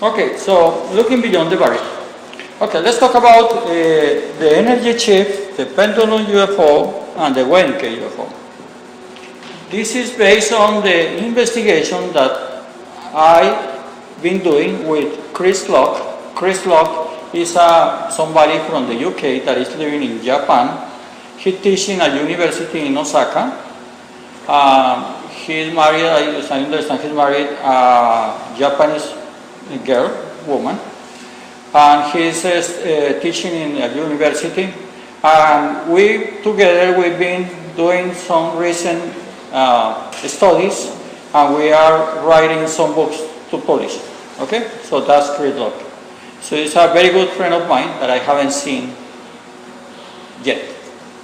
Okay, so looking beyond the barrier. Okay, let's talk about the energy chip, the Pendulum UFO, and the WNK UFO. This is based on the investigation that I've been doing with Chris Locke. Chris Locke is somebody from the UK that is living in Japan. He's teaching at a university in Osaka. He's married, as I understand, he's married a Japanese woman. And he's teaching in a university. And we've been doing some recent studies, and we are writing some books to publish. Okay, so that's Chris Locke. So he's a very good friend of mine that I haven't seen yet.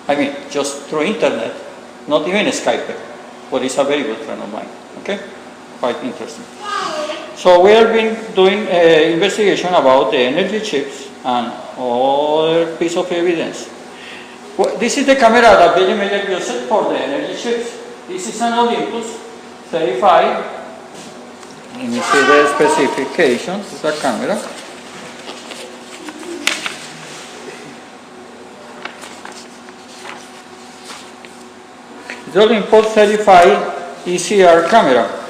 I mean, just through internet, not even Skype, but he's a very good friend of mine. Okay, quite interesting. So we have been doing investigation about the energy chips and other piece of evidence. Well, this is the camera that Billy Mayer used for the energy chips. This is an Olympus 35. Let me see the specifications of the camera. The Olympus 35 ECR camera.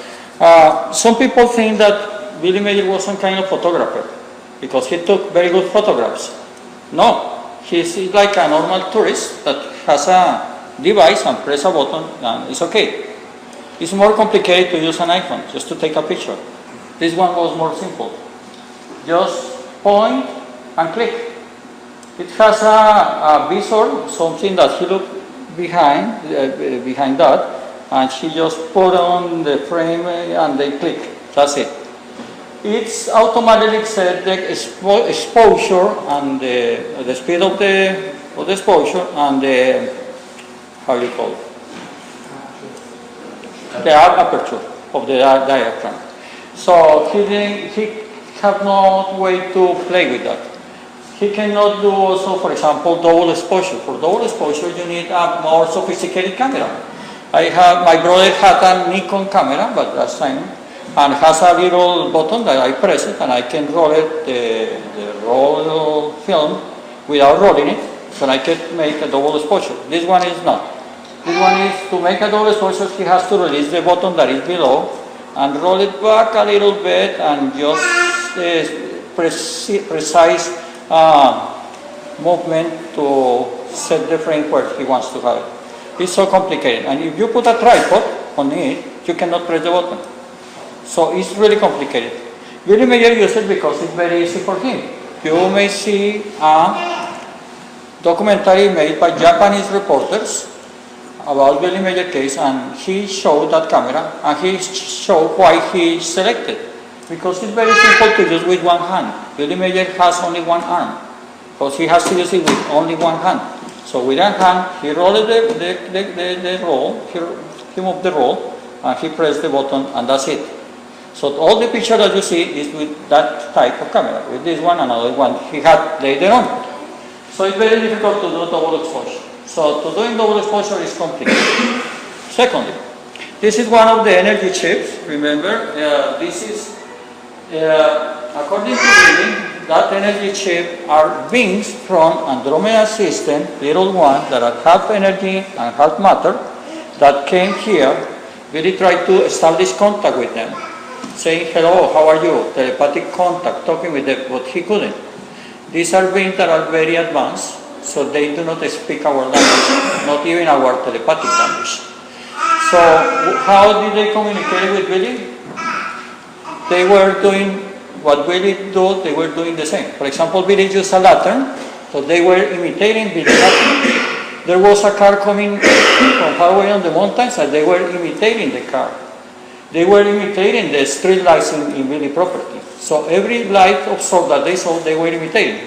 Some people think that Billy Mayer was some kind of photographer because he took very good photographs. No, he's like a normal tourist that has a device and press a button and it's okay. It's more complicated to use an iPhone just to take a picture. This one was more simple. Just point and click. It has a visor, something that he looked behind that, and she just put on the frame and they click. That's it. It's automatically set the exposure and the speed of the exposure and the, how you call it? The aperture of the diaphragm. So he have no way to play with that. He cannot do also, for example, double exposure. For double exposure, you need a more sophisticated camera. My brother had a Nikon camera, but last time, and has a little button that I press it and I can roll it, the roll film without rolling it, so I can make a double exposure. This one is not. This one is, to make a double exposure, he has to release the button that is below and roll it back a little bit and just precise movement to set the frame where he wants to have it. It's so complicated, and if you put a tripod on it, you cannot press the button. So it's really complicated. Billy Mayer used it because it's very easy for him. You may see a documentary made by Japanese reporters about Billy Mayer case, and he showed that camera, and he showed why he selected. Because it's very simple to use with one hand. Billy Mayer has only one arm, because he has to use it with only one hand. So with one hand, he rolled the roll, he moved the roll, and he pressed the button, and that's it. So all the picture that you see is with that type of camera. With this one, another one he had later on. So it's very difficult to do double exposure. So to doing double exposure is complicated. Secondly, this is one of the energy chips. Remember, this is, according to Billy, that energy chip are beings from Andromeda system, little ones that are half energy and half matter, that came here. Billy tried to establish contact with them, saying, hello, how are you? Telepathic contact, talking with them, but he couldn't. These are beings that are very advanced, so they do not speak our language, not even our telepathic language. So how did they communicate with Billy? They were doing what Billy did, they were doing the same. For example, Billy used a lantern, so they were imitating Billy's lantern. There was a car coming from far away on the mountains, and they were imitating the car. They were imitating the street lights in Billy property. So every light of soul that they saw, they were imitating.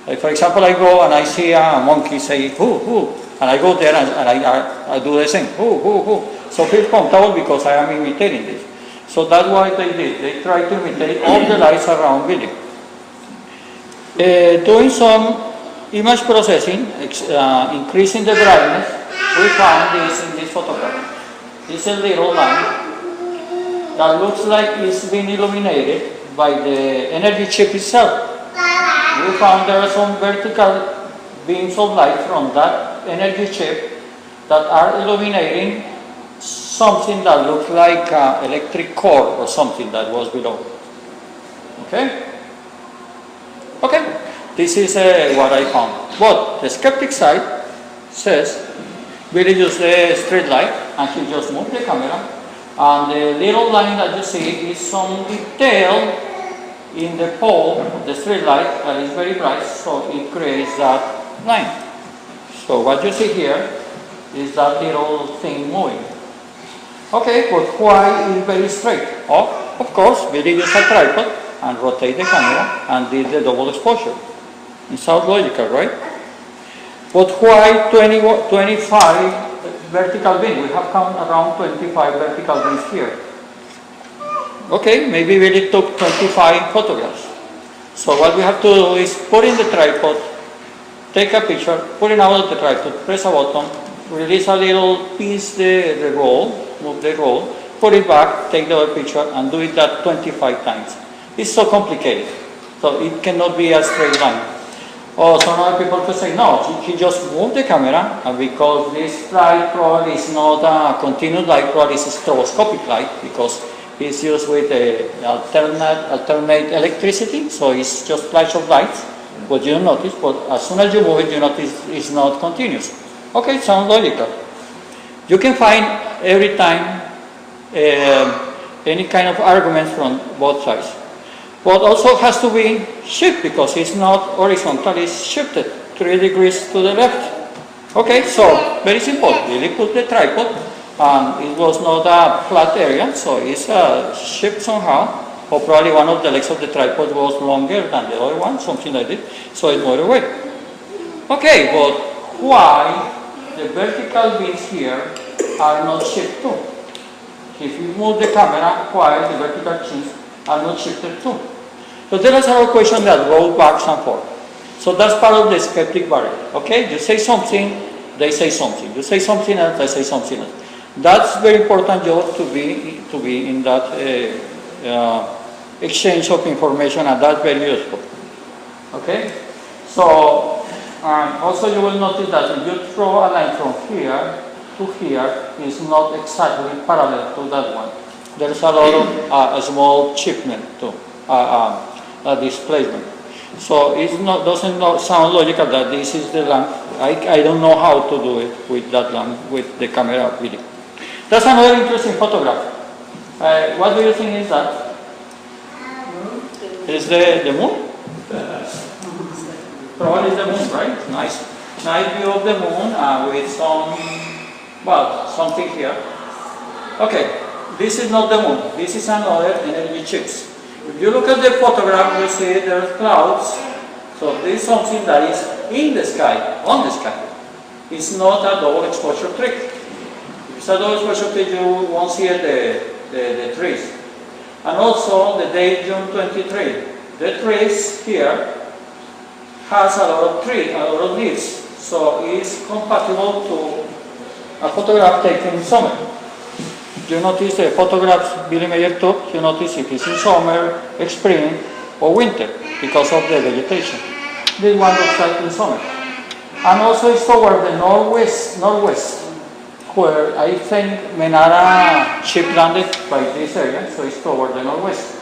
Like for example, I go and I see a monkey say, who, and I go there and I do the same, who. So feel comfortable because I am imitating this. So that's what they did. They tried to imitate all the lights around Billy. Doing some image processing, increasing the brightness, we found this in this photograph. This is a little lamp that looks like it's been illuminated by the energy chip itself. We found there are some vertical beams of light from that energy chip that are illuminating something that looks like an electric cord or something that was below. Okay? Okay, this is what I found. But the skeptic side says, Billy used the street light and he just moved the camera, and the little line that you see is some detail in the pole of the street light that is very bright, so it creates that line. So what you see here is that little thing moving. Okay, but why is very straight? Oh, of course, Billy used a tripod and rotate the camera and did the double exposure. It sounds logical, right? But why 25 vertical beams? We have come around 25 vertical beams here. Okay, maybe Billy took 25 photographs. So what we have to do is put in the tripod, take a picture, put it out of the tripod, press a button, release a little piece, the roll, move the roll, put it back, take the other picture, and do it that 25 times. It's so complicated, so it cannot be a straight line. Or some other people could say, no, he just moved the camera, and because this light probably is not a continuous light, probably it's a stroboscopic light, because it's used with alternate electricity, so it's just flash of lights, but you don't notice, but as soon as you move it, you notice it's not continuous. Okay, sounds logical. You can find every time any kind of arguments from both sides. But also has to be shifted because it's not horizontal, it's shifted 3 degrees to the left. Okay, so very simple. Really put the tripod, and it was not a flat area, so it's shifted somehow. Or probably one of the legs of the tripod was longer than the other one, something like that, so it moved away. Okay, but why the vertical beams here are not shifted too? If you move the camera, why the vertical beams are not shifted too? So there is a question that goes back and forth. So that's part of the skeptic barrier. Okay, you say something, they say something. You say something else, they say something else. That's very important job to be in that exchange of information, and that's very useful. Okay, so also you will notice that if you draw a line from here to here, it's not exactly parallel to that one. There's a lot of a small shipment too. Displacement. So it doesn't sound logical that this is the lamp. I don't know how to do it with that lamp, with the camera video. That's another interesting photograph. What do you think is that? Is the moon? Probably the moon, right? Nice view of the moon with something here. Okay, this is not the moon. This is another energy chips. If you look at the photograph, you see there are clouds. So this is something that is in the sky, on the sky. It's not a double exposure trick. If it's a double exposure trick, you won't see the trees. And also the date June 23. The trees here has a lot of leaves. So it's compatible to a photograph taken in summer. You notice the photographs Billy Mayer took, you notice if it's in summer, spring, or winter, because of the vegetation. This one looks like in summer. And also it's toward the northwest, where I think Menara ship landed by this area, so it's toward the northwest.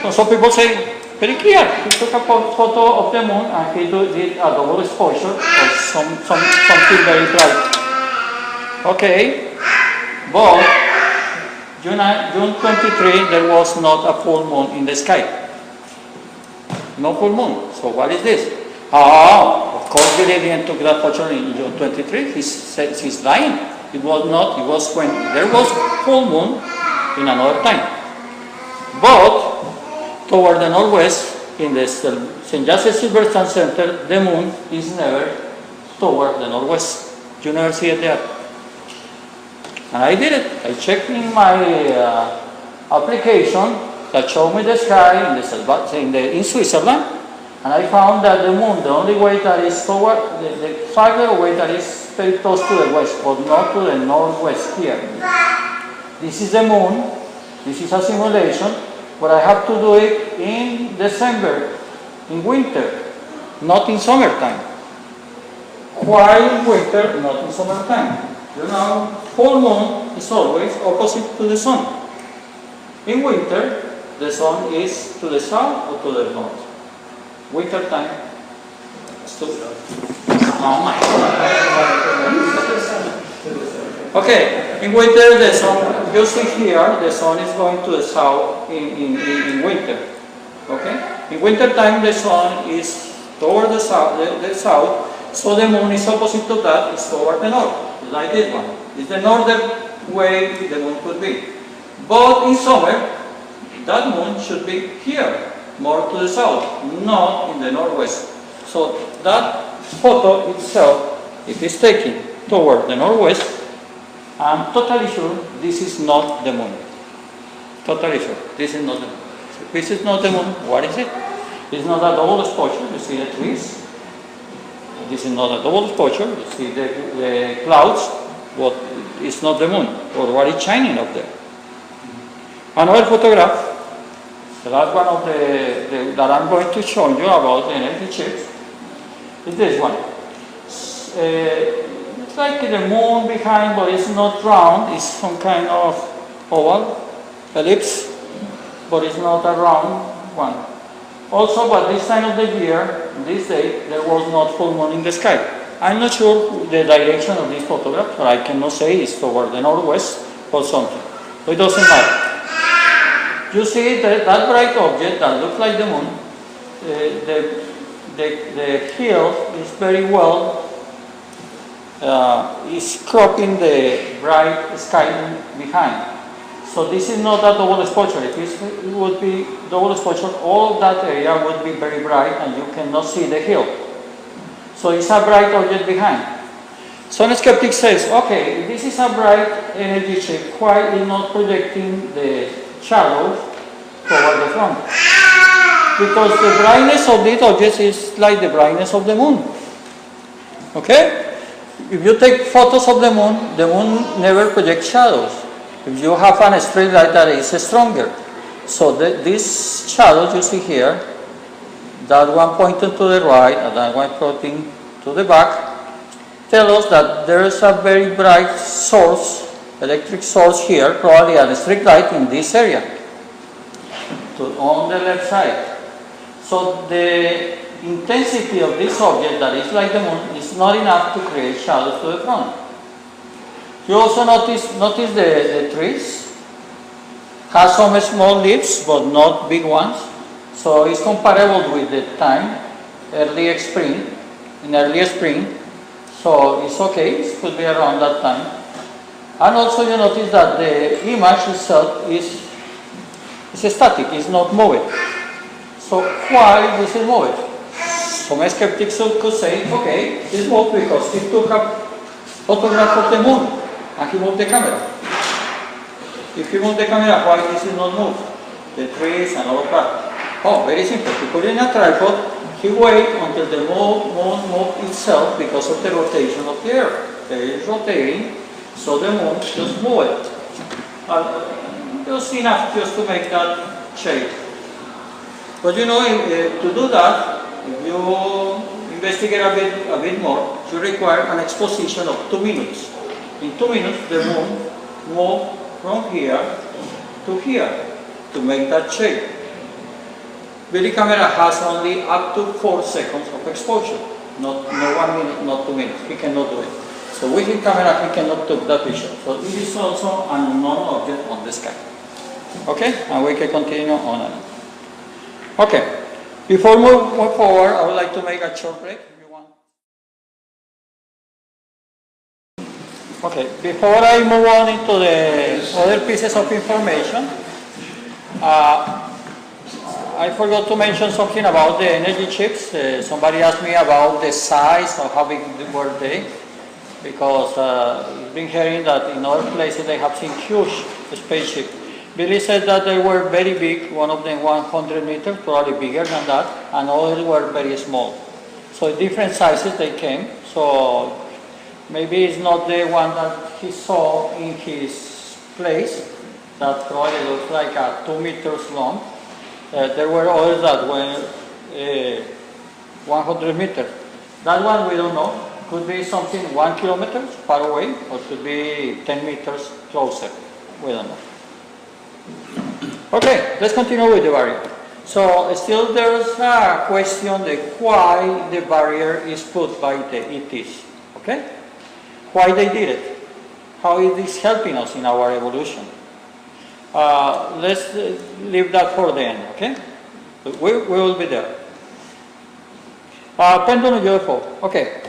So some people say, very clear, he took a photo of the moon and he did a double exposure of something very bright. Okay, but June 23, there was not a full moon in the sky. No full moon. So what is this? Of course Billy didn't took that photo in June 23. He's lying. It was not. It was when there was full moon in another time. But toward the northwest, in the St. Joseph Silverstone Center, the moon is never toward the northwest. You never see it there. And I did it. I checked in my application that showed me the sky in Switzerland, and I found that the moon, the only way that is toward, the farther way that is very close to the west, but not to the northwest here. This is the moon. This is a simulation. but I have to do it in December, in winter, not in summertime. Why in winter, not in summertime? You know, full moon is always opposite to the sun. In winter, the sun is to the south or to the north. Winter time, oh my God. Okay, in winter the sun, you see here, the sun is going to the south in winter. Okay? In winter time the sun is toward the south, so the moon is opposite to that, it's toward the north, like this one. It's the northern way the moon could be. But in summer, that moon should be here, more to the south, not in the northwest. So that photo itself, if it's taken toward the northwest, I'm totally sure this is not the moon. Totally sure, this is not the moon. If this is not the moon, what is it? It's not a double exposure, you see the trees. This is not a double exposure, you see the clouds, but it's not the moon, or what is shining up there. Another photograph, the last one of that I'm going to show you about the energy chips, is this one. It's like the moon behind, but it's not round, it's some kind of oval, ellipse, but it's not a round one. Also, by this time of the year, this day, there was not full moon in the sky. I'm not sure the direction of this photograph, but I cannot say it's toward the northwest or something. So it doesn't matter. You see that bright object that looks like the moon, the hill is very well, is cropping the bright sky behind. So this is not a double exposure. If it would be double exposure, all that area would be very bright and you cannot see the hill. So it's a bright object behind. Some skeptic says, okay, if this is a bright energy chip, why is not projecting the shadows toward the front? Because the brightness of these objects is like the brightness of the moon. Okay? If you take photos of the moon never projects shadows. If you have a straight light that is stronger. So these shadows you see here, that one pointing to the right and that one pointing to the back, tell us that there is a very bright source, electric source here, probably a street light in this area, on the left side. So the intensity of this object that is like the moon is not enough to create shadows to the front. You also notice the trees have some small leaves but not big ones, so it's comparable with the time, early spring, so it's okay, it could be around that time. And also you notice that the image itself is static, it's not moving. So why this is moving? Some skeptics could say, okay, it's moved because he took a photograph of the moon and he moved the camera. If he moved the camera, why this is not moved? The trees and all of that. Oh, very simple. He put it in a tripod, he waited until the moon moved itself because of the rotation of the Earth. The Earth is rotating, so the moon just moved. Just enough just to make that shape. But you know, to do that, if you investigate a bit more, you require an exposition of 2 minutes. In 2 minutes, the moon moved from here to here to make that shape. Video camera has only up to 4 seconds of exposure, not 1 minute, not 2 minutes. We cannot do it. So with the camera, we cannot take that picture. So this is also an unknown object on the sky. Okay, and we can continue on and on. Okay, before moving forward, I would like to make a short break. Okay, before I move on into the other pieces of information, I forgot to mention something about the energy chips. Somebody asked me about the size or how big were they, because I've been hearing that in other places they have seen huge spaceships. Billy said that they were very big, one of them 100 meters, probably bigger than that, and others were very small. So different sizes they came. So maybe it's not the one that he saw in his place, that probably looks like 2 meters long. There were others that were 100 meters. That one we don't know. Could be something 1 kilometer far away, or could be 10 meters closer. We don't know. Okay, let's continue with the barrier. So still there's a question of why the barrier is put by the ETs. Okay? Why they did it? How is this helping us in our evolution? Let's leave that for the end, okay? We will be there. Pendulum UFO. Okay.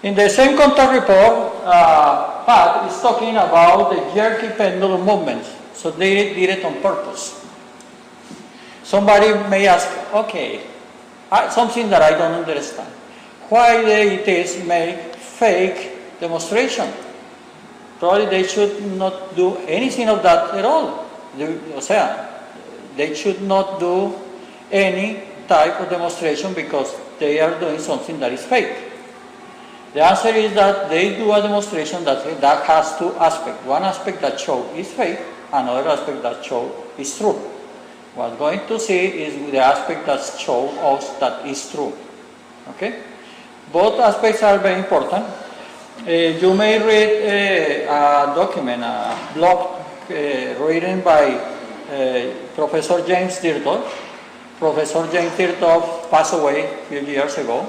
In the same contact report, Pat is talking about the jerky pendulum movements. So they did it on purpose. Somebody may ask, okay, something that I don't understand. Why the ETs make fake demonstration? Probably they should not do anything of that at all. They should not do any type of demonstration because they are doing something that is fake. The answer is that they do a demonstration that has two aspects. One aspect that shows is fake, another aspect that shows is true. What we're going to see is the aspect that shows us that is true. Okay? Both aspects are very important. You may read a document, a blog written by Professor James Dirdolf. Professor James Dirdolf passed away a few years ago.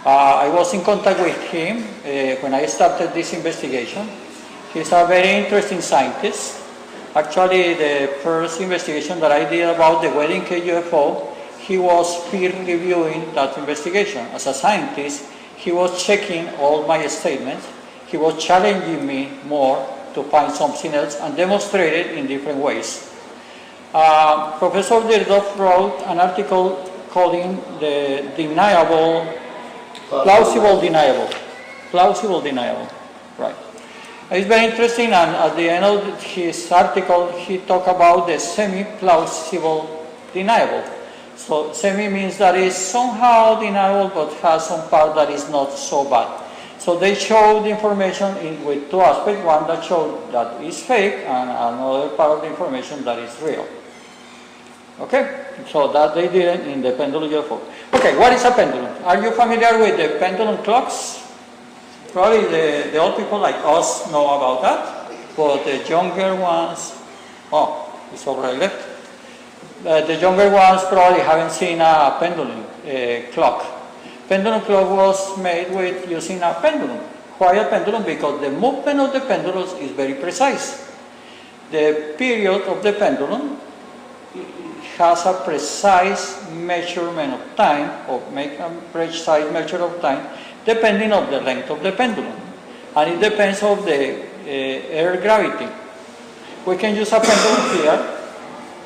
I was in contact with him when I started this investigation. He's a very interesting scientist. Actually, the first investigation that I did about the wedding cake UFO, he was peer reviewing that investigation. As a scientist, he was checking all my statements. He was challenging me more to find something else and demonstrate it in different ways. Professor Dirdolf wrote an article calling the plausible deniable, right. It's very interesting, and at the end of his article, he talked about the semi-plausible deniable. So semi means that it's somehow deniable, but has some part that is not so bad. So they show the information with two aspects, one that shows that is fake, and another part of the information that is real. Okay, so that they did it in the pendulum UFO. Okay, what is a pendulum? Are you familiar with the pendulum clocks? Probably the old people like us know about that, but the younger ones, it's already left. The younger ones probably haven't seen a pendulum clock. Pendulum clock was made with using a pendulum. Why a pendulum? Because the movement of the pendulum is very precise. The period of the pendulum has a precise measurement of time, or make a precise measure of time, depending on the length of the pendulum. And it depends on the air gravity. We can use a pendulum here,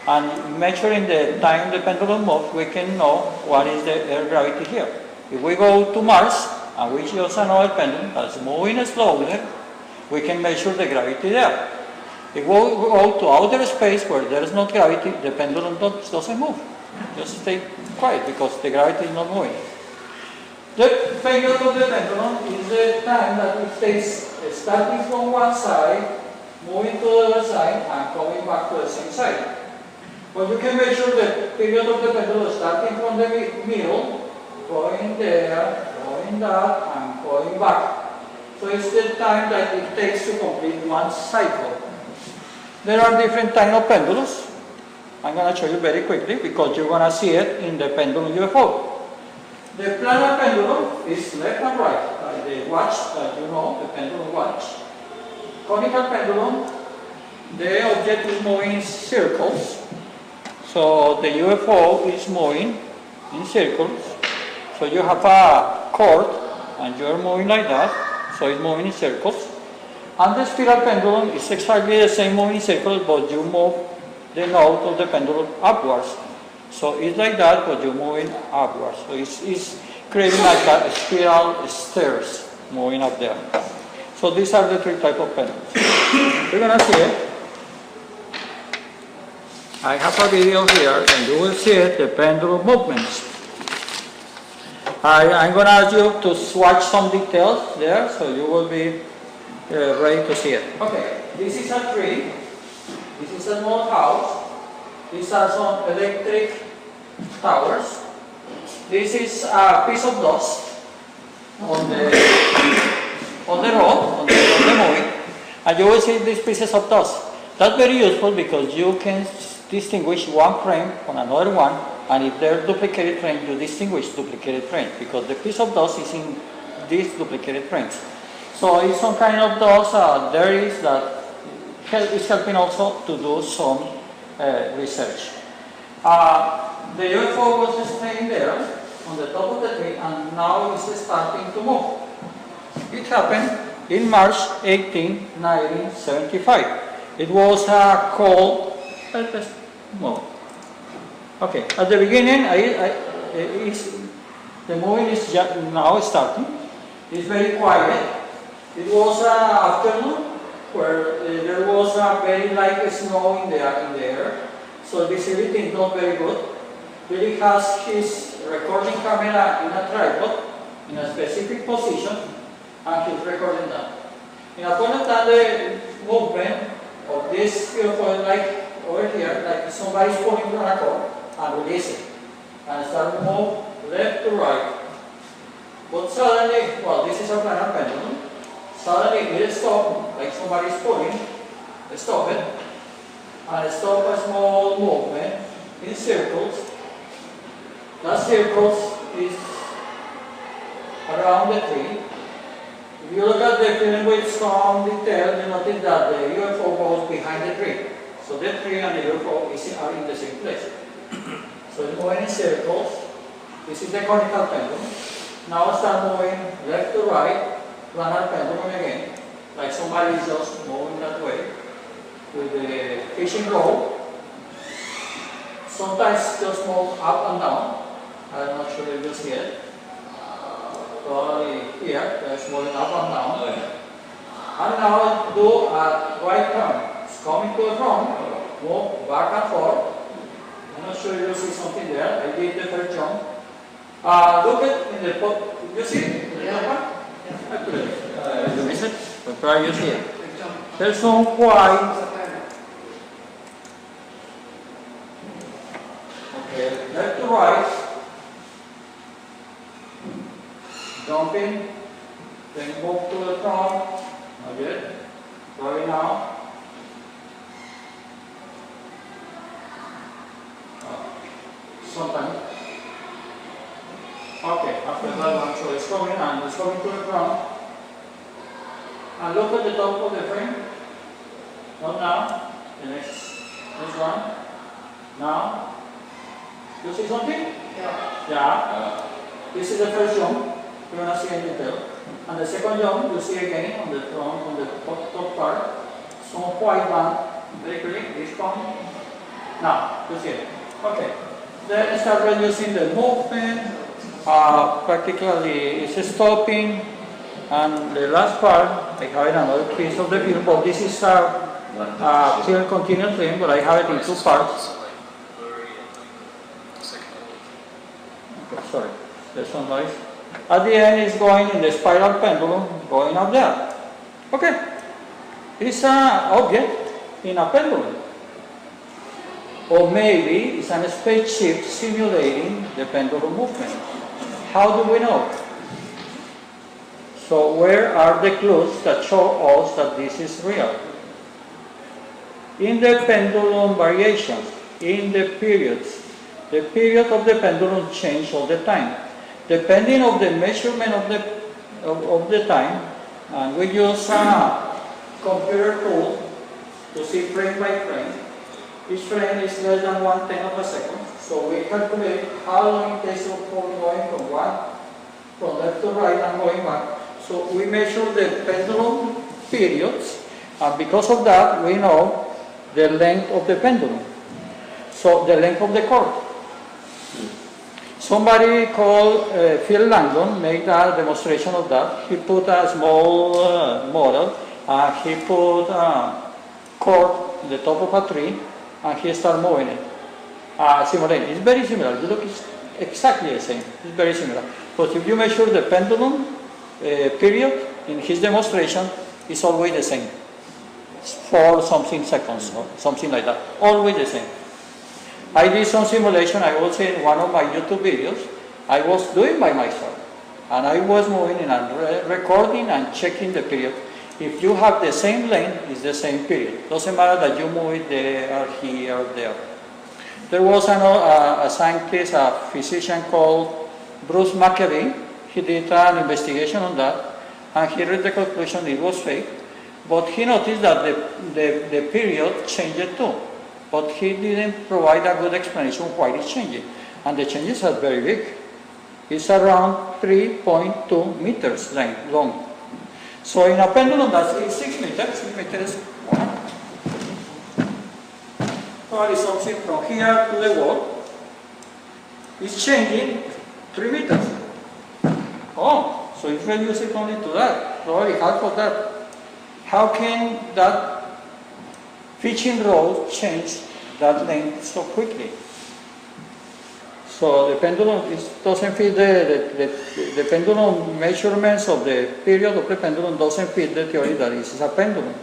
and measuring the time the pendulum moves, we can know what is the air gravity here. If we go to Mars, and we use another pendulum that's moving slowly, we can measure the gravity there. If we go to outer space where there is no gravity, the pendulum doesn't move. Just stay quiet because the gravity is not moving. The period of the pendulum is the time that it takes starting from one side, moving to the other side, and coming back to the same side. But you can measure the period of the pendulum starting from the middle, going there, going that, and going back. So it's the time that it takes to complete one cycle. There are different types of pendulums. I'm going to show you very quickly because you're going to see it in the pendulum UFO. The planar pendulum is left and right, like the watch that you know, the pendulum watch. Conical pendulum, the object is moving in circles. So the UFO is moving in circles. So you have a cord and you're moving like that. So it's moving in circles. And the spiral pendulum is exactly the same moving in circles, but you move the node of the pendulum upwards. So it's like that, but you're moving upwards. So it's creating like a spiral stairs moving up there. So these are the three types of pendulums. You're going to see it. I have a video here, and you will see it, the pendulum movements. I'm going to ask you to swatch some details there, so you will be ready to see it. Okay, this is a tree. This is a small house. These are some electric towers. This is a piece of dust on the road, on the movie, and you will see these pieces of dust. That's very useful because you can distinguish one frame from another one, and if they're duplicated frames, you distinguish duplicated frames because the piece of dust is in these duplicated frames. So it's some kind of dust there is that is helping also to do some research. The UFO was staying there on the top of the tree, and now it's starting to move. It happened in March 18, 1975. It was called, let's move. Okay, at the beginning, the moving is just now starting. It's very quiet. It was afternoon where there was very light snow in the air, so visibility is not very good. Billy has his recording camera in a tripod in a specific position, and he's recording that. In a point of time, the movement of this UFO, like over here, like somebody's pulling from a cord and release it, and start to move left to right. But suddenly, well, this is a planar pendulum. Suddenly it stopped, like somebody's pulling, stop it, and stop a small movement in circles. That circles is around the tree. If you look at the film with some detail, you notice that the UFO goes behind the tree. So the tree and the UFO are in the same place. So it's moving in circles. This is the conical pendulum. Now start moving left to right, planar pendulum again, like somebody is just moving that way with the fishing rod. Sometimes just move up and down. I'm not sure if you see it. Probably here, it's moving up and down. And now do a right turn. It's coming to the front, move back and forth. I'm not sure if you see something there. I did the first jump. Look at in the pot. You see it? Yeah. You miss it? But probably you see it. There's some white. Okay, left to right. Jumping, then move to the front, again, going now. Sometimes. Okay, after that one, so it's coming and it's coming to the front. And look at the top of the frame. Not now, the next one. Now. You see something? Yeah. This is the first jump. You're going to see in detail. And the second jump, you see again on the front, on the top part, some white band, very clear, this one. Now, you see it. Okay. Then start reducing the movement, practically it's stopping, and the last part, I have another piece of the film, but this is a film continuous film, but I have it in two parts. Okay, sorry, there's some noise. At the end, it's going in the spiral pendulum, going up there. Okay. It's an object in a pendulum. Or maybe it's a spaceship simulating the pendulum movement. How do we know? So where are the clues that show us that this is real? In the pendulum variations, in the periods. The period of the pendulum changes all the time. Depending on the measurement of the time, and we use a computer tool to see frame by frame. Each frame is less than 1/10 of a second, so we calculate how long it takes for going from left to right and going back. So we measure the pendulum periods, and because of that, we know the length of the pendulum. So the length of the cord. Somebody called Phil Langdon made a demonstration of that. He put a small model, he put a cord in the top of a tree, and he started moving it. Simulating. It's very similar. The look is exactly the same. It's very similar. But if you measure the pendulum period in his demonstration, it's always the same. 4 something seconds or something like that. Always the same. I did some simulation, I was in one of my YouTube videos, I was doing by myself. And I was moving and recording and checking the period. If you have the same length, it's the same period. Doesn't matter that you move it there, here, or there. There was a scientist, a physician called Bruce McAvee. He did an investigation on that, and he read the conclusion it was fake. But he noticed that the period changed too. But he didn't provide a good explanation why it's changing. And the changes are very big. It's around 3.2 meters long. So in a pendulum that's 6 meters, 6 meters, probably something from here to the wall, is changing 3 meters. Oh, so it's reducing only to that, probably half of that. How can that fishing rod change that length so quickly? So the pendulum doesn't fit the pendulum measurements of the period of the pendulum doesn't fit the theory that this is a pendulum.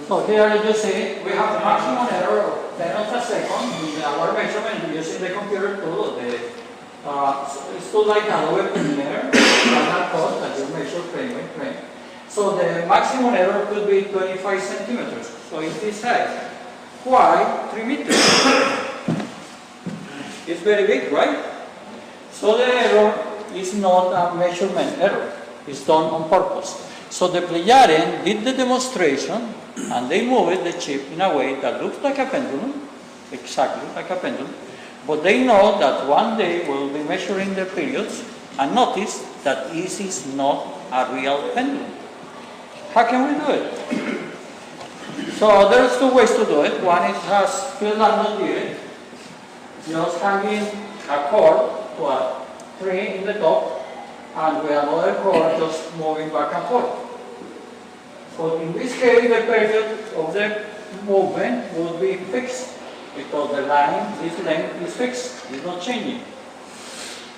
So here you see we have a maximum error of 10 of a second in our measurement using the computer tool. It's too like a lower perimeter that you measure frame by frame. So the maximum error could be 25 centimeters. So it's this size. Why 3 meters? It's very big, right? So the error is not a measurement error. It's done on purpose. So the Plejaren did the demonstration and they moved the chip in a way that looks like a pendulum, exactly like a pendulum, but they know that one day we'll be measuring the periods and notice that this is not a real pendulum. How can we do it? So there's 2 ways to do it. One is has field landed here, just hanging a cord to a tree in the top, and with another cord just moving back and forth. So in this case, the period of the movement would be fixed because the line, this length is fixed, it's not changing.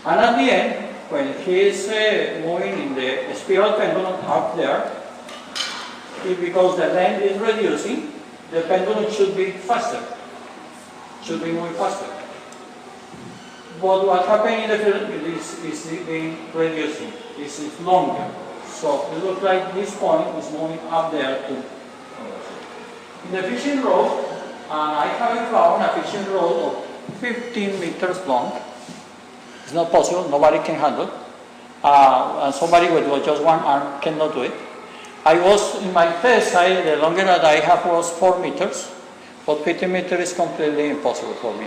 And at the end, when he is moving in the spiral pendulum up there, because the length is reducing, the pendulum should be faster, should be moving faster. But what happened in the field is being reducing, is longer. So it looks like this point is moving up there too. In the fishing rod, I haven't found a fishing rod of 15 meters long. It's not possible, nobody can handle. And somebody with just one arm cannot do it. I was, in my test, the longest that I have was 4 meters, but 15 meters is completely impossible for me.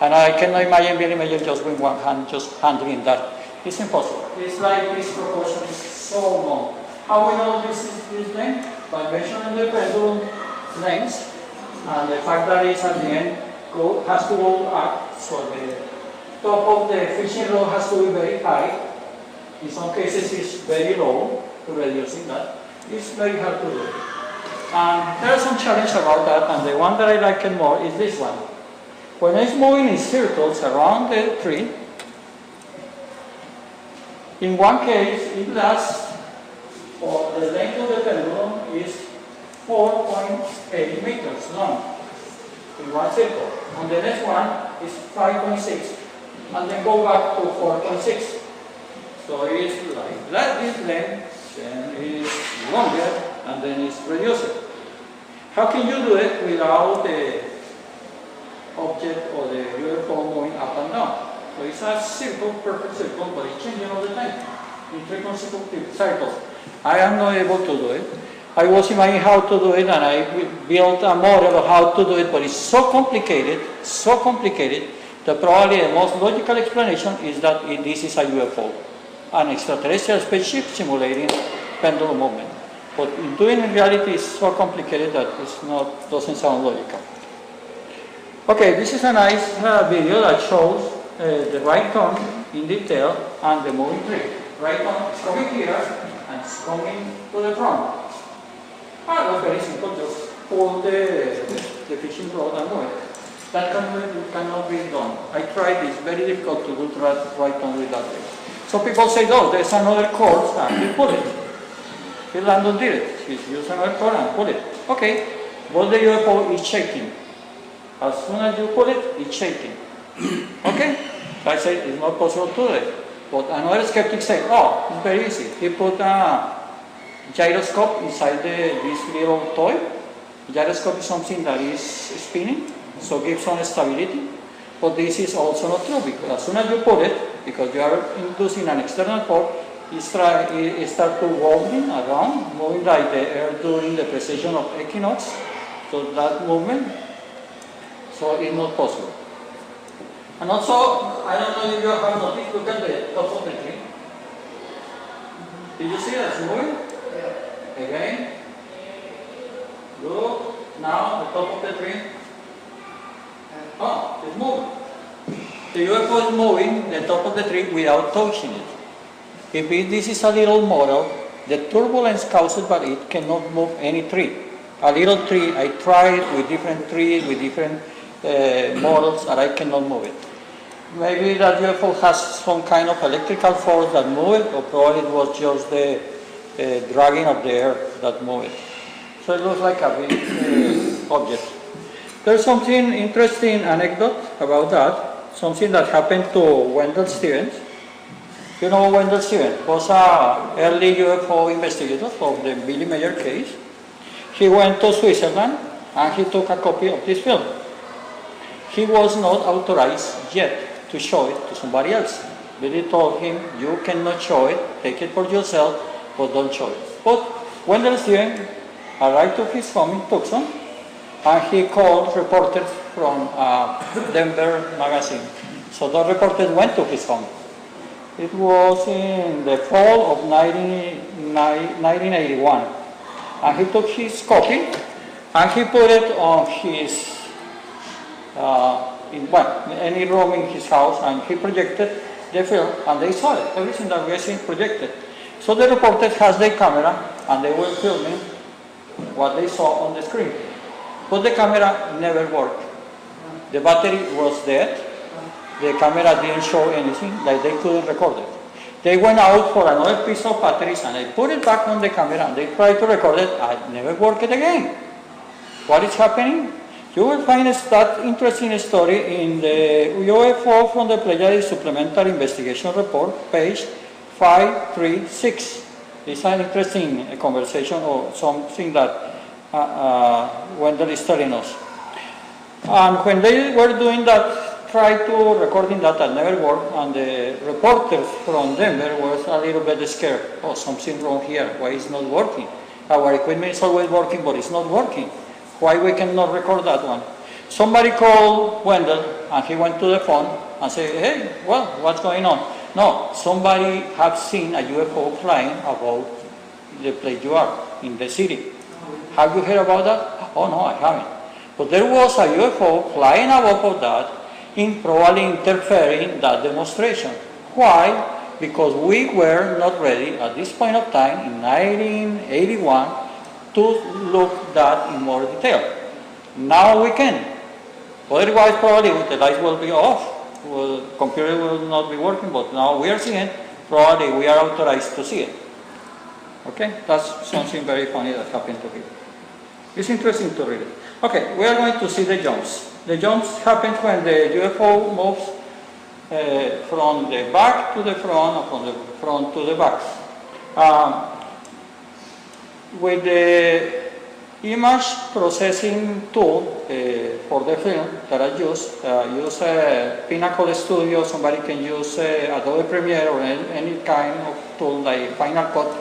And I cannot imagine just with one hand, just handling that. It's impossible. It's like this proportion is so long. How we know this is this length? By measuring the pendulum length, and the fact that it's at the end has to go up, so the top of the fishing rod has to be very high. In some cases it's very low, to reducing that. It's very hard to do. And there's some challenge about that, and the one that I like it more is this one. When it's moving in circles around the tree, in one case it lasts, or the length of the pendulum is 4.8 meters long in one circle, and the next one is 5.6, and then go back to 4.6. So it's like that, this length, then it's longer, and then it's reduced. How can you do it without the object or the UFO moving up and down? So it's a circle, perfect circle, but it's changing all the time in 3 consecutive cycles. I am not able to do it. I was imagining how to do it, and I built a model of how to do it, but it's so complicated, that probably the most logical explanation is that this is a UFO, an extraterrestrial spaceship simulating pendulum movement. But doing in reality is so complicated that it doesn't sound logical. Okay, this is a nice video that shows the right turn in detail and the moving tree. Right turn is coming here and it's coming to the front. It was very simple, just pull the fishing rod and move it. That cannot be done. I tried, it's very difficult to do right turn with that way. So people say, oh, there's another course, and you pull it. He landed did it. He used an airport and pulled it. Okay, but the UFO is shaking. As soon as you pull it, it's shaking. Okay? I said it's not possible today. But another skeptic said, oh, it's very easy. He put a gyroscope inside this little toy. Gyroscope is something that is spinning, so gives some stability. But this is also not true, because as soon as you pull it, because you are inducing an external force, it starts to wobbling around, moving like the Earth during the precession of equinox. So that movement, so it's not possible. And also, I don't know if you have noticed, look at the top of the tree. Did you see that it's moving? Yeah. Again. Look, now the top of the tree. Oh, it's moving. The UFO is moving the top of the tree without touching it. If this is a little model, the turbulence caused by it cannot move any tree. A little tree, I tried with different trees, with different models, and I cannot move it. Maybe that UFO has some kind of electrical force that moves it, or probably it was just the dragging of the air that moved it. So it looks like a big object. There's something interesting anecdote about that, something that happened to Wendell Stevens. You know Wendell Stevens was an early UFO investigator of the Billy Mayer case. He went to Switzerland and he took a copy of this film. He was not authorized yet to show it to somebody else. Billy told him, you cannot show it, take it for yourself, but don't show it. But Wendell Stevens arrived to his home in Tucson, and he called reporters from Denver magazine. So the reporters went to his home. It was in the fall of 1981. And he took his copy and he put it on his, in any room in his house, and he projected the film, and they saw it. Everything that we are seeing projected. So the reporters has their camera and they were filming what they saw on the screen. But the camera never worked. The battery was dead. The camera didn't show anything, like they couldn't record it. They went out for another piece of batteries and they put it back on the camera and they tried to record it and it never worked again. What is happening? You will find that interesting story in the UFO from the Pleiades Supplementary Investigation Report, page 536. It's an interesting conversation or something that Wendell is telling us. And when they were doing that, tried to recording that never worked, and the reporters from Denver was a little bit scared. Oh, something wrong here. Why is not working? Our equipment is always working, but it's not working. Why we cannot record that one? Somebody called Wendell, and he went to the phone and said, hey, well, what's going on? No, somebody had seen a UFO flying above the place you are, in the city. Have you heard about that? Oh, no, I haven't. But there was a UFO flying above of that, probably interfering that demonstration. Why? Because we were not ready at this point of time in 1981 to look that in more detail. Now we can. Otherwise, probably the lights will be off. The computer will not be working, but now we are seeing it. Probably we are authorized to see it. Okay? That's something very funny that happened to him. It's interesting to read it. Okay, we are going to see the jumps. The jumps happen when the UFO moves from the back to the front, or from the front to the back. With the image processing tool for the film that I use Pinnacle Studio. Somebody can use Adobe Premiere or any kind of tool like Final Cut.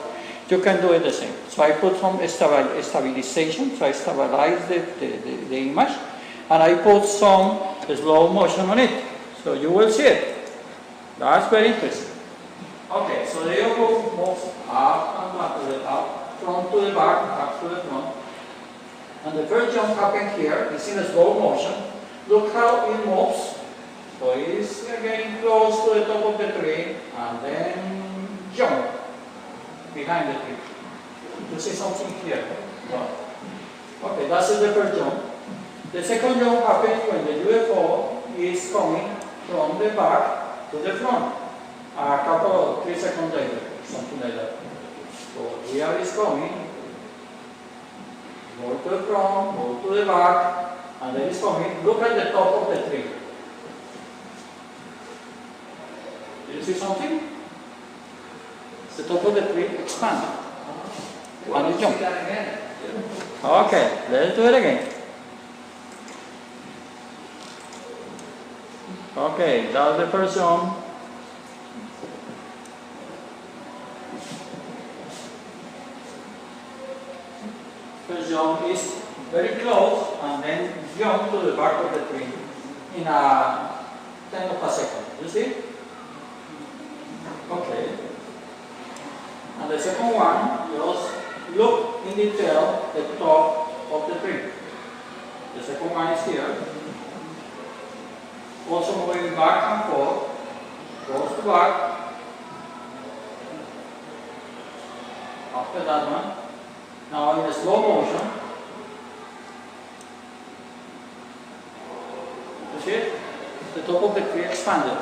You can do it the same. So I put some stabilization, so I stabilize the image, and I put some slow motion on it. So you will see it. That's very interesting. Okay, so the UFO moves up and back to the up, front to the back to the front. And the first jump happened here. It's in a slow motion. Look how it moves. So it's getting close to the top of the tree and then jump behind the tree. You see something here? Wow. Okay, that's the first jump. The second jump happens when the UFO is coming from the back to the front. A couple of 3 seconds later, something like that. So here is coming, go to the front, go to the back, and then it's coming. Look at the top of the tree. Do you see something? The top of the tree expands. And it jumps. Okay, let's do it again. Okay, that's the first jump. First jump is very close and then jump to the back of the tree in a 10 of a second. You see? Okay. And the second one, just look in detail the top of the tree. The second one is here. Also moving back and forth, goes to back. After that one, now in a slow motion, you see it? The top of the tree expanded.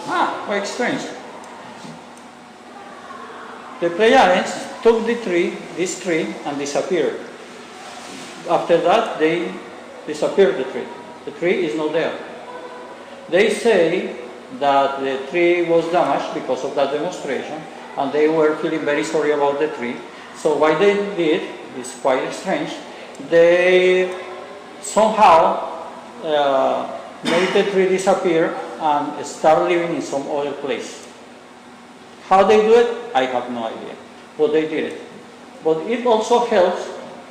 Ah, quite strange. The Pleiadians took this tree, and disappeared. After that, they disappeared the tree. The tree is not there. They say that the tree was damaged because of that demonstration, and they were feeling very sorry about the tree. So what they did is quite strange. They somehow made the tree disappear and start living in some other place. How they do it, I have no idea, but they did it. But it also helps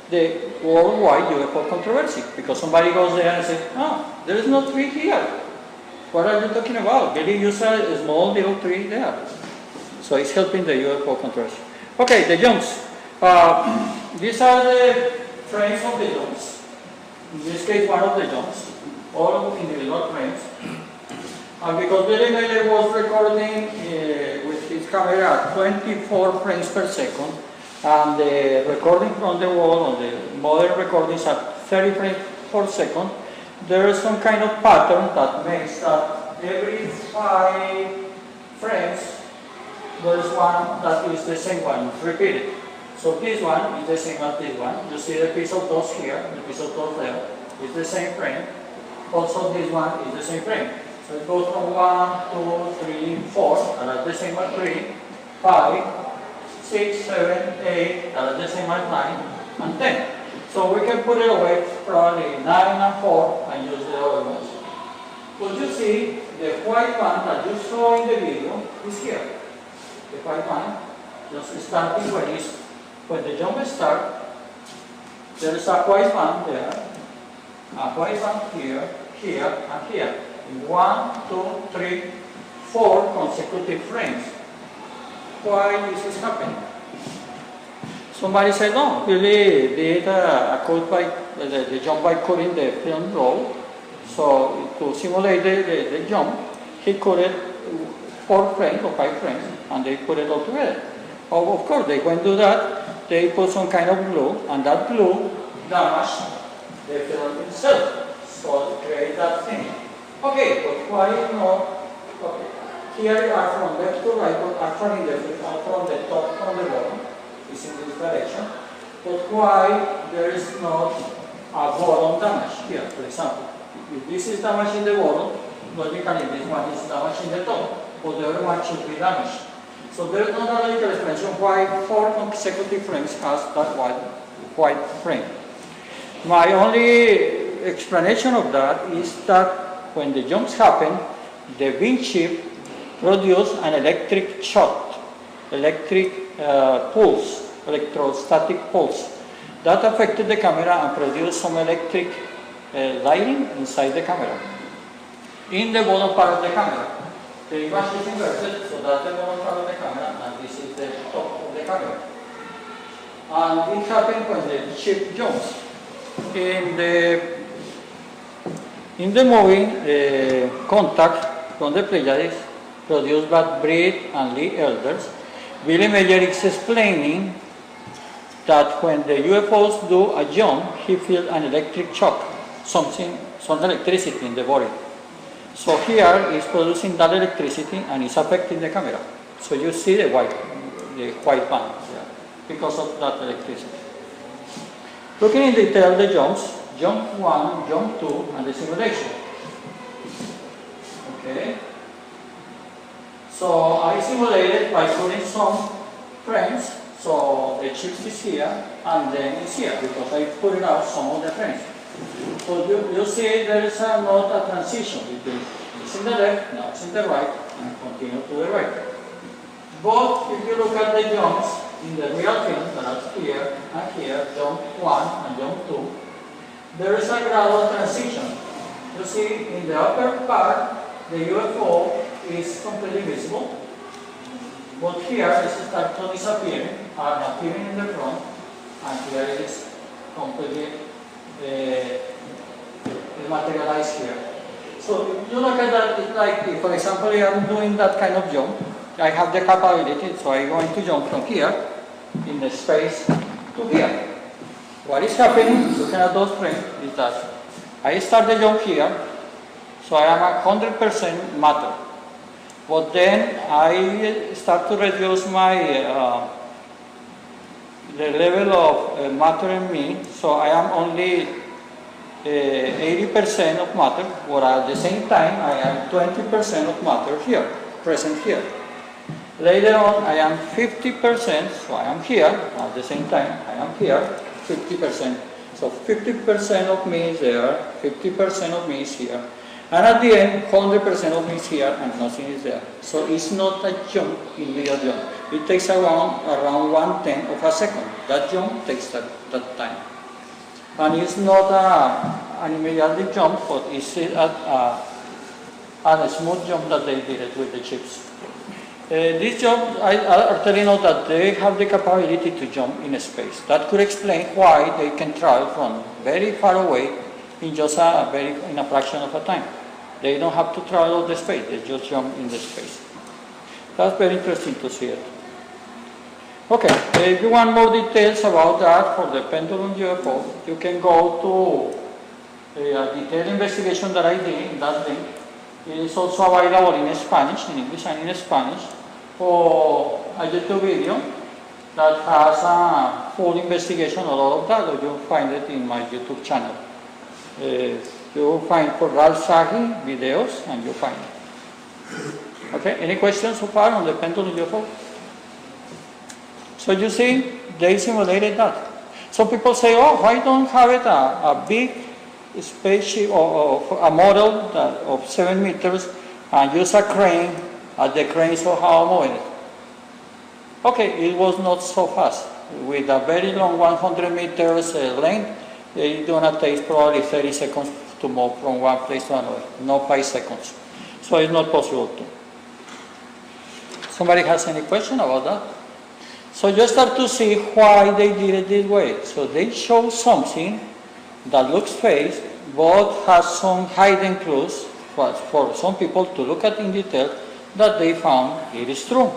the worldwide UFO controversy, because somebody goes there and says, "Oh, there is no tree here. What are you talking about? Really use a small little tree there." So it's helping the UFO controversy. Okay, the jumps. These are the frames of the jumps. In this case, one of the jumps, all individual frames. And because Billy Miller was recording with his camera at 24 frames per second, and the recording from the wall on the modern recordings at 30 frames per second, there is some kind of pattern that makes that every 5 frames there is one that is the same one, repeated. So this one is the same as this one. You see the piece of dust here, the piece of dust there, is the same frame. Also this one is the same frame. So it goes from 1, 2, 3, 4, and that's the same as 3, 5, 6, 7, 8, that's the same as 9, and 10. So we can put it away probably 9 and 4 and use the other ones. But you see, the white one that you saw in the video is here. The white one, just starting when the jump starts, there is a white one there, a white one here, here, and here. 1, 2, 3, 4 consecutive frames. Why this is happening? Somebody said, no, Billy did a cut by the jump by cutting the film roll. So to simulate the jump, he cut it 4 frames or 5 frames, and they put it all together. Oh, of course, they went to that. They put some kind of glue, and that glue damaged the film itself. So it created that thing. Okay, but why not? Okay, here are from left to right, but actually from the top from the bottom is in this direction. But why there is not a bottom damage here, for example? If this is damaged in the bottom, logically this one is damaged in the top, but the other one should be damaged. So there is not a logical explanation why 4 consecutive frames has that white frame. My only explanation of that is that when the jumps happen, the wind chip produces an electric shock, electric pulse, electrostatic pulse. That affected the camera and produced some electric lighting inside the camera. In the bottom part of the camera. The image is inverted, so that's the bottom part of the camera, and this is the top of the camera. And it happened when the chip jumps. In the movie, Contact from the Pleiades, produced by Britt and Lee Elders, Billy Mayer is explaining that when the UFOs do a jump, he feels an electric shock, some electricity in the body. So here is producing that electricity and it's affecting the camera. So you see the white band. Yeah. because of that electricity. Looking in detail the jumps, jump 1, jump 2, and the simulation. Okay. So I simulated by putting some frames. So the chips is here, and then it's here, because I put it out some of the frames. So you see there is not a transition between it's in the left, now it's in the right, and continue to the right. But if you look at the jumps in the real film, that are here and here, jump 1 and jump 2, there is a gradual transition. You see in the upper part, the UFO is completely visible. But here it starts to disappearing, and appearing in the front, and here it is completely materialized here. So if you look at that, it's like, if, for example, I am doing that kind of jump, I have the capability, so I'm going to jump from here, in the space, to here. What is happening, looking at those frames, is that I start the jump here, so I am 100% matter. But then I start to reduce my the level of matter in me, so I am only 80% of matter, but at the same time I am 20% of matter here, present here. Later on I am 50%, so I am here, at the same time I am here, 50%. So 50% of me is there, 50% of me is here. And at the end, 100% of me is here and nothing is there. So it's not a jump, immediate jump. It takes around 1/10 of a second. That jump takes that time. And it's not an immediate jump, but it's a smooth jump that they did it with the chips. These jumps are telling us that they have the capability to jump in space. That could explain why they can travel from very far away in just in a fraction of a time. They don't have to travel all the space, they just jump in the space. That's very interesting to see it. Okay, if you want more details about that for the Pendulum UFO, you can go to a detailed investigation that I did in that link. It is also available in Spanish, in English and in Spanish, or a YouTube video that has a full investigation of all of that, or you'll find it in my YouTube channel. You will find for Ralph Sahi videos, and you'll find it. Okay, any questions so far on the Pendulum UFO? So you see, they simulated that. Some people say, oh, why don't have it a big spaceship or a model of 7 meters and use a crane, and the crane so how moving it? Okay, it was not so fast. With a very long 100 meters length, it's gonna take probably 30 seconds to move from one place to another, not 5 seconds. So it's not possible to. Somebody has any question about that? So you start to see why they did it this way. So they show something that looks fake, but has some hidden clues for some people to look at in detail that they found it is true.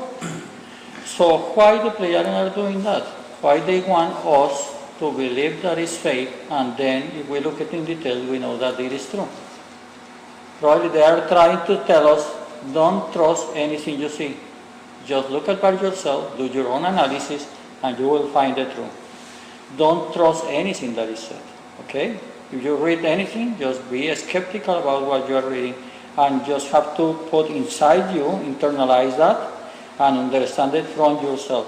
So why the players are doing that? Why they want us to believe that it's fake, and then if we look at it in detail, we know that it is true. Probably they are trying to tell us, don't trust anything you see. Just look at by yourself, do your own analysis, and you will find the truth. Don't trust anything that is said, okay? If you read anything, just be skeptical about what you are reading, and just have to put inside you, internalize that, and understand it from yourself.